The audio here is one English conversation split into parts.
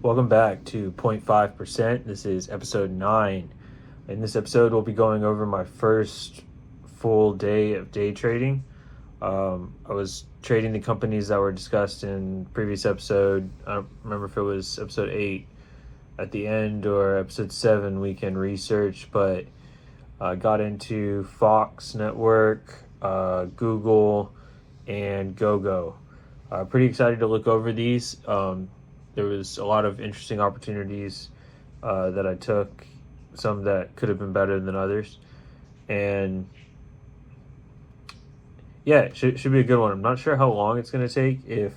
Welcome back to 0.5%. This is episode 9. In this episode, we'll be going over my first full day of day trading. I was trading the companies that were discussed in previous episode. I don't remember if it was episode 8 at the end or episode 7, weekend research, but I got into Fox Network, Google, and GoGo. Pretty excited to look over these. There was a lot of interesting opportunities that I took, some that could have been better than others. And yeah, it should be a good one. I'm not sure how long it's going to take. If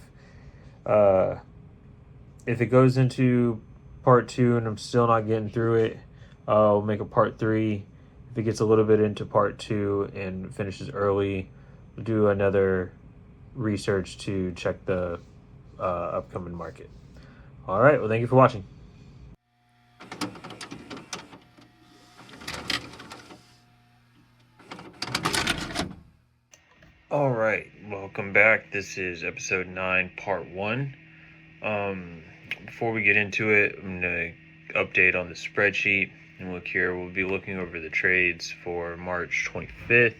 it goes into part 2 and I'm still not getting through it, I'll make a part 3. If it gets a little bit into part 2 and finishes early, we'll do another research to check the upcoming market. All right, well, thank you for watching. All right, welcome back. This is episode 9, part 1. Before we get into it, I'm going to update on the spreadsheet. And look here, we'll be looking over the trades for March 25th.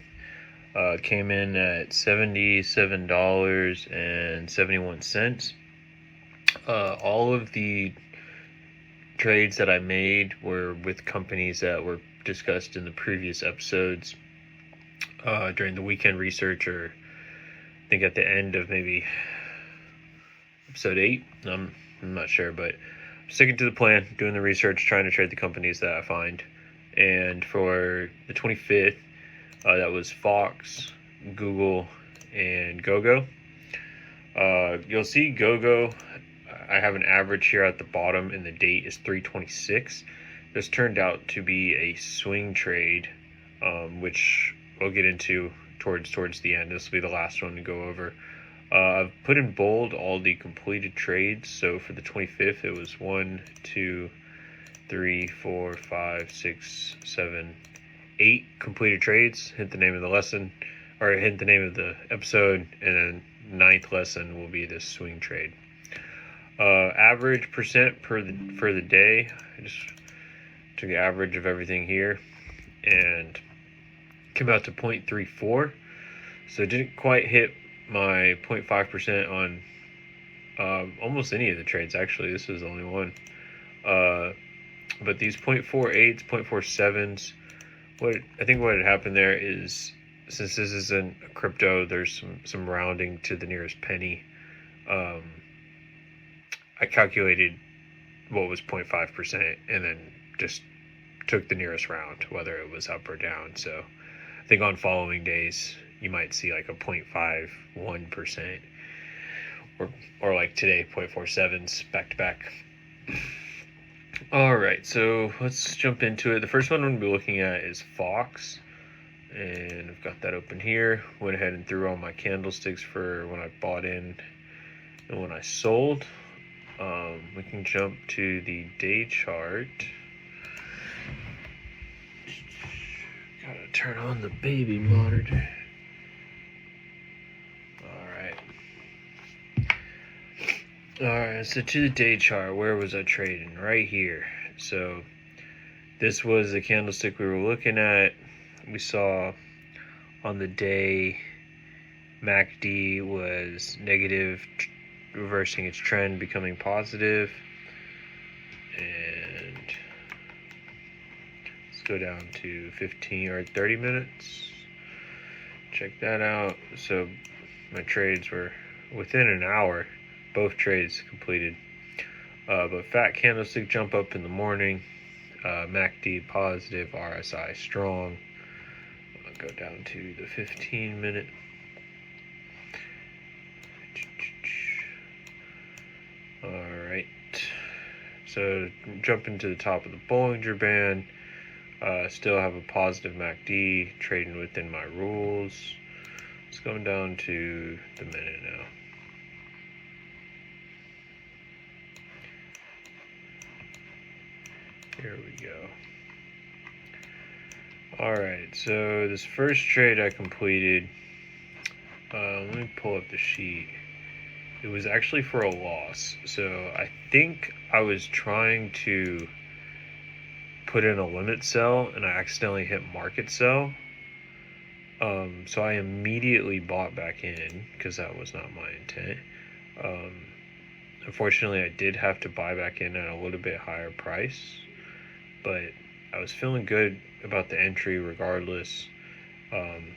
Came in at $77.71. All of the trades that I made were with companies that were discussed in the previous episodes during the weekend research, or I think at the end of maybe episode 8. I'm not sure, but I'm sticking to the plan, doing the research, trying to trade the companies that I find. And for the 25th, that was Fox, Google, and GoGo. You'll see GoGo, I have an average here at the bottom, and the date is 3/26. This turned out to be a swing trade, which we'll get into towards the end. This will be the last one to go over. I've put in bold all the completed trades. So for the 25th, it was 1, 2, 3, 4, 5, 6, 7, 8 completed trades. Hit the name of the lesson, or hit the name of the episode, and then 9th lesson will be this swing trade. Average percent for the day. I just took the average of everything here and came out to 0.34. So it didn't quite hit my 0.5% on almost any of the trades. Actually, this was the only one. But these 0.48s, 0.47s, what had happened there is, since this isn't a crypto, there's some rounding to the nearest penny. I calculated what was 0.5% and then just took the nearest round, whether it was up or down. So I think on following days, you might see like a 0.51%, or like today, 0.47s back to back. All right, so let's jump into it. The first one I'm going to be looking at is Fox, and I've got that open here. Went ahead and threw all my candlesticks for when I bought in and when I sold. We can jump to the day chart. Gotta turn on the baby monitor. Alright, so to the day chart, where was I trading? Right here. So this was the candlestick we were looking at. We saw on the day MACD was negative, reversing its trend, becoming positive. And let's go down to 15 or 30 minutes. Check that out. So my trades were within an hour. Both trades completed. But fat candlestick jump up in the morning. MACD positive, RSI strong. I'll go down to the 15-minute. Alright. So jumping to the top of the Bollinger Band. Still have a positive MACD, trading within my rules. It's going down to the minute now. Here we go. Alright, so this first trade I completed, let me pull up the sheet. it was actually for a loss. So I think I was trying to put in a limit sell and I accidentally hit market sell. So I immediately bought back in because that was not my intent. Um, Unfortunately, I did have to buy back in at a little bit higher price, but I was feeling good about the entry regardless. Um,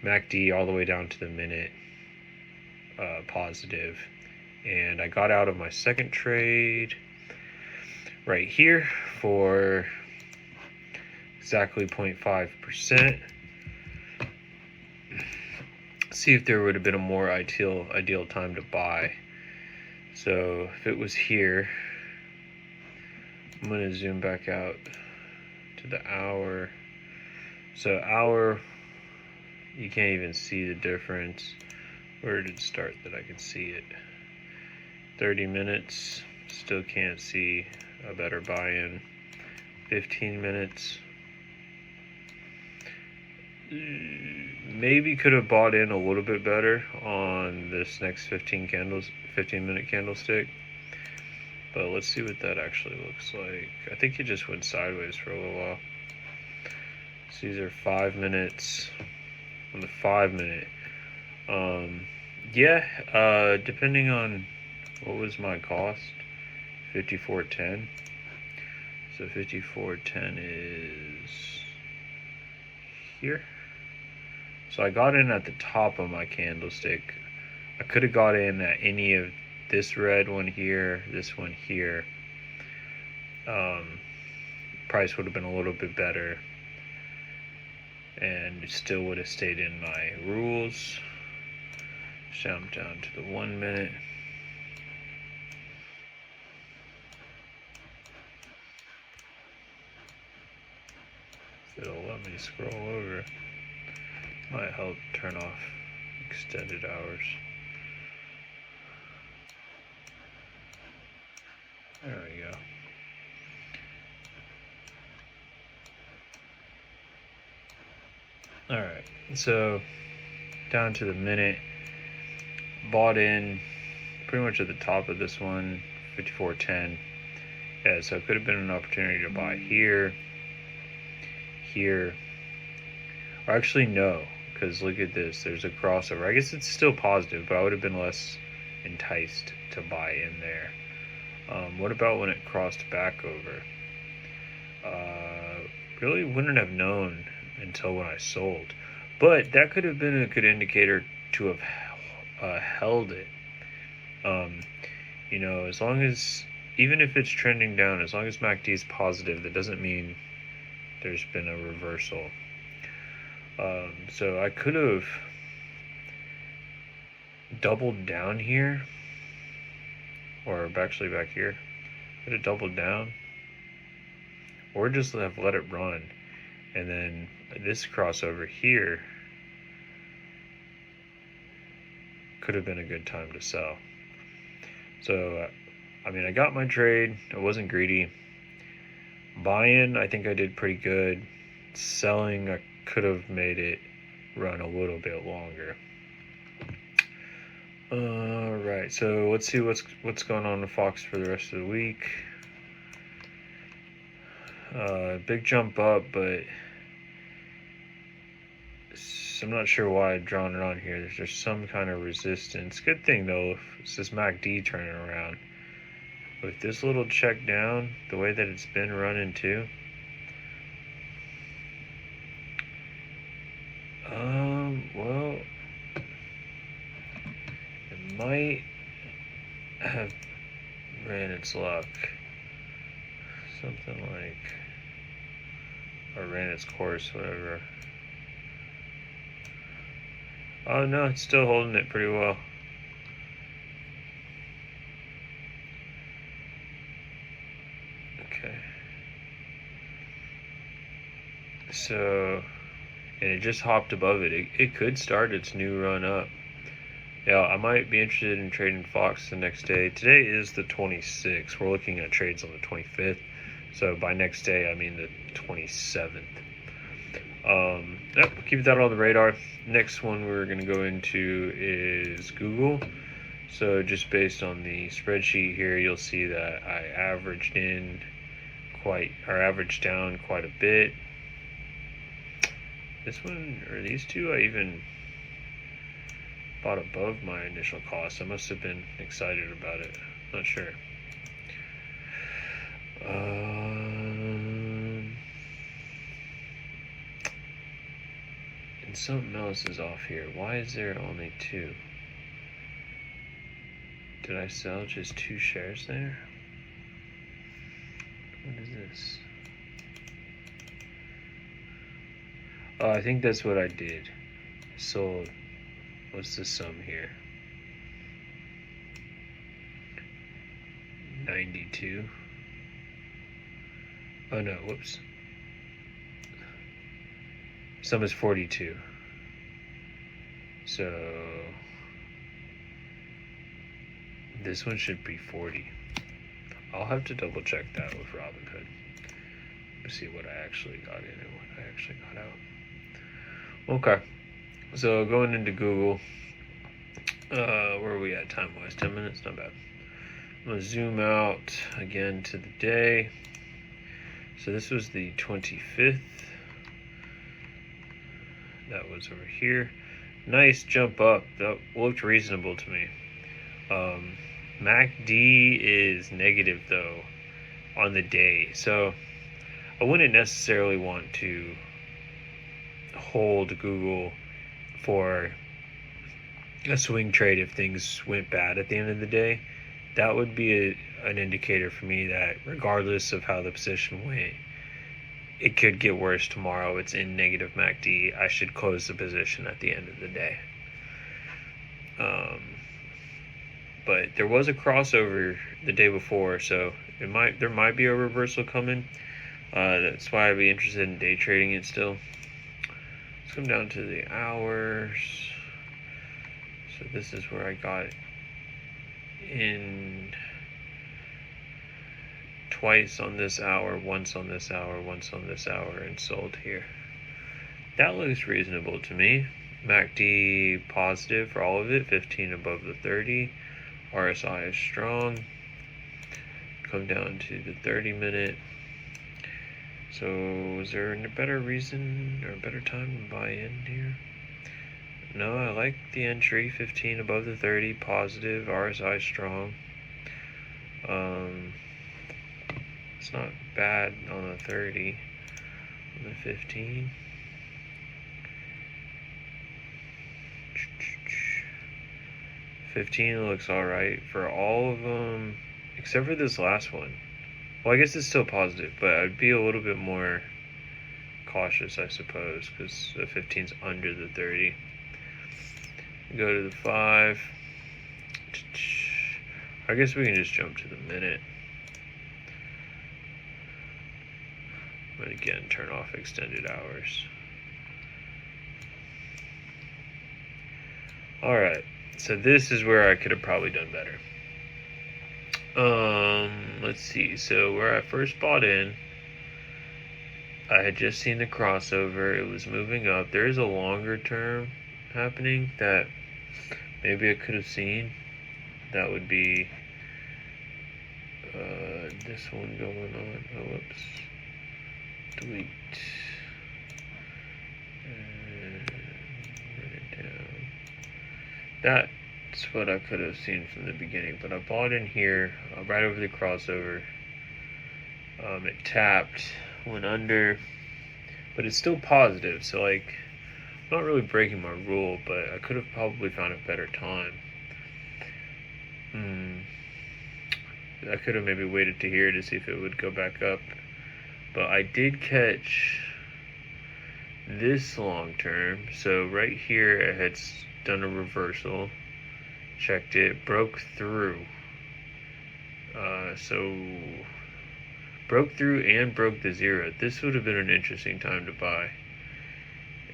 MACD all the way down to the minute, positive. And I got out of my second trade right here for exactly 0.5%. See if there would have been a more ideal time to buy. So if it was here, I'm going to zoom back out to the hour. So hour, you can't even see the difference. Where did it start that I could see it? 30 minutes, still can't see a better buy-in. 15 minutes, maybe could have bought in a little bit better on this next 15 minute candlestick. But let's see what that actually looks like. I think it just went sideways for a little while. So these are 5 minutes on the 5 minute. Depending on what was my cost, 54.10. So 54.10 is here. So I got in at the top of my candlestick. I could have got in at any of this red one here, this one here. Price would have been a little bit better and still would have stayed in my rules. Jump down to the 1 minute. If it'll let me scroll over, might help turn off extended hours. There we go. Alright, so down to the minute, bought in pretty much at the top of this one, 54.10. Yeah, so it could have been an opportunity to buy here, or actually no, because look at this, there's a crossover. I guess it's still positive, but I would have been less enticed to buy in there. What about when it crossed back over? Really wouldn't have known until when I sold, but that could have been a good indicator to have held it. As long as, even if it's trending down, as long as MACD is positive, that doesn't mean there's been a reversal. So I could have doubled down here, or actually back here, could have doubled down, or just have let it run, and then this crossover here could have been a good time to sell. So I got my trade. I wasn't greedy. Buying, I think I did pretty good. Selling, I could have made it run a little bit longer. Alright, so let's see what's going on with Fox for the rest of the week. Big jump up, but I'm not sure why I've drawn it on here. There's some kind of resistance. Good thing though, it's this MACD turning around. With this little check down, the way that it's been running too. Well, it might have ran its luck. Something like, or ran its course, whatever. Oh no, it's still holding it pretty well. Okay. So, and it just hopped above it. It could start its new run up. Yeah, I might be interested in trading Fox the next day. Today is the 26th. We're looking at trades on the 25th. So by next day, I mean the 27th. Yep, keep that on the radar. Next one we're going to go into is Google. So just based on the spreadsheet here, you'll see that I averaged down quite a bit. This one, or these two, I even bought above my initial cost. I must have been excited about it. Not sure. And something else is off here. Why is there only 2? Did I sell just 2 shares there? What is this? Oh, I think that's what I did. Sold. What's the sum here? 92. Oh no, whoops. Sum is 42. So this one should be 40. I'll have to double check that with Robinhood to see what I actually got in and what I actually got out. Okay, so going into Google, where are we at time-wise? 10 minutes, not bad. I'm gonna zoom out again to the day. So this was the 25th. That was over here. Nice jump up. That looked reasonable to me. MACD is negative though on the day, so I wouldn't necessarily want to hold Google for a swing trade if things went bad at the end of the day. That would be an indicator for me that regardless of how the position went, it could get worse tomorrow. It's in negative MACD. I should close the position at the end of the day. But there was a crossover the day before, so there might be a reversal coming. That's why I'd be interested in day trading it still. Let's come down to the hours. So this is where I got in twice on this hour, once on this hour, once on this hour, and sold here. That looks reasonable to me. MACD positive for all of it, 15 above the 30. RSI is strong. Come down to the 30-minute. So is there a better reason or a better time to buy in here? No, I like the entry, 15 above the 30, positive, RSI strong. It's not bad on the 30, on the 15. $15 looks alright for all of them, except for this last one. Well, I guess it's still positive, but I'd be a little bit more cautious, I suppose, because the 15's under the 30. Go to the 5. I guess we can just jump to the minute. And again, turn off extended hours. Alright, so this is where I could have probably done better. Let's see. So where I first bought in, I had just seen the crossover. It was moving up. There is a longer term happening that maybe I could have seen. That would be this one going on. Oh, whoops. Delete. And write it down. That's what I could have seen from the beginning, but I bought in here right over the crossover. It tapped, went under, but it's still positive, so like I'm not really breaking my rule, but I could have probably found a better time. I could have maybe waited to here to see if it would go back up, but I did catch this long term. So right here it had done a reversal, checked it, broke through. So broke through and broke the zero. This would have been an interesting time to buy.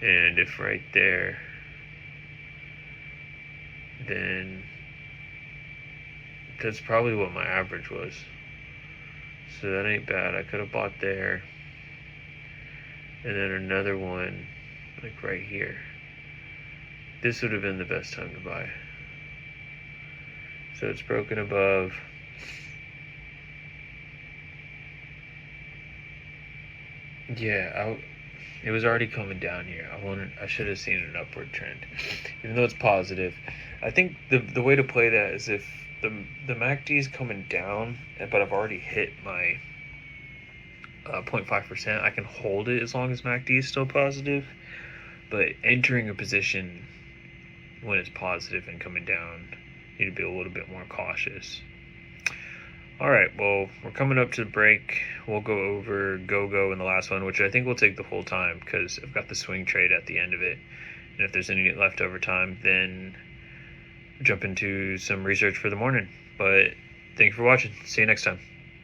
And if right there, then that's probably what my average was. So that ain't bad. I could have bought there. and then another one like right here. This would have been the best time to buy. So it's broken above. Yeah, it was already coming down here. I should have seen an upward trend, even though it's positive. I think the way to play that is if the MACD is coming down, but I've already hit my 0.5%. I can hold it as long as MACD is still positive, but entering a position when it's positive and coming down, you need to be a little bit more cautious. All right, well, we're coming up to the break. We'll go over go-go in the last one, which I think will take the whole time because I've got the swing trade at the end of it. And if there's any leftover time, then jump into some research for the morning. But thank you for watching. See you next time.